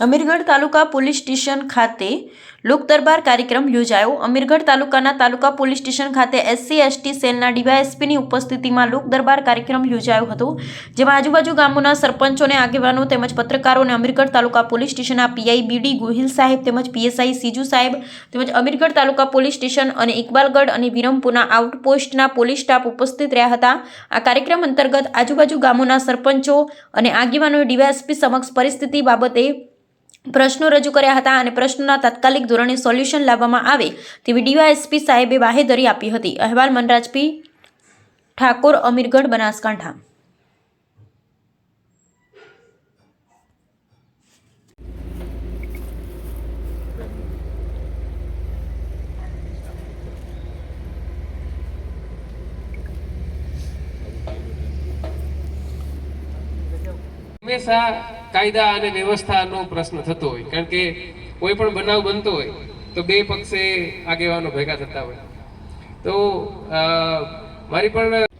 અમીરગઢ તાલુકા police station ખાતે લોક દરબાર કાર્યક્રમ યોજાયો। અમીરગઢ તાલુકાના તાલુકા પોલીસ સ્ટેશન ખાતે SC/ST સેલના ડીવાયએસપીની ઉપસ્થિતિમાં લોક દરબાર કાર્યક્રમ યોજાયો હતો, જેમાં આજુબાજુ ગામોના સરપંચોને, આગેવાનો તેમજ પત્રકારોને અમીરગઢ તાલુકા પોલીસ સ્ટેશનના પીઆઈ BD ગોહિલ સાહેબ તેમજ PSI સીજુ સાહેબ તેમજ અમીરગઢ તાલુકા પોલીસ સ્ટેશન અને ઇકબાલગઢ અને વિરમપુરના આઉટપોસ્ટના પોલીસ સ્ટાફ ઉપસ્થિત રહ્યા હતા। આ કાર્યક્રમ અંતર્ગત આજુબાજુ ગામોના સરપંચો અને આગેવાનોએ ડીવાયએસપી સમક્ષ પરિસ્થિતિ બાબતે પ્રશ્નો રજૂ કર્યા હતા અને પ્રશ્નોના તાત્કાલિક ધોરણે સોલ્યુશન લાવવામાં આવે તેવી ડીવાયએસપી સાહેબે બાહેધરી આપી હતી। અહેવાલ મનરાજ પી ઠાકોર, અમીરગઢ, બનાસકાંઠા। હંમેશા કાયદા અને વ્યવસ્થાનો પ્રશ્ન થતો હોય, કારણ કે કોઈ પણ બનાવ બનતો હોય તો બે પક્ષે આગેવાનો ભેગા થતા હોય। તો મારી પણ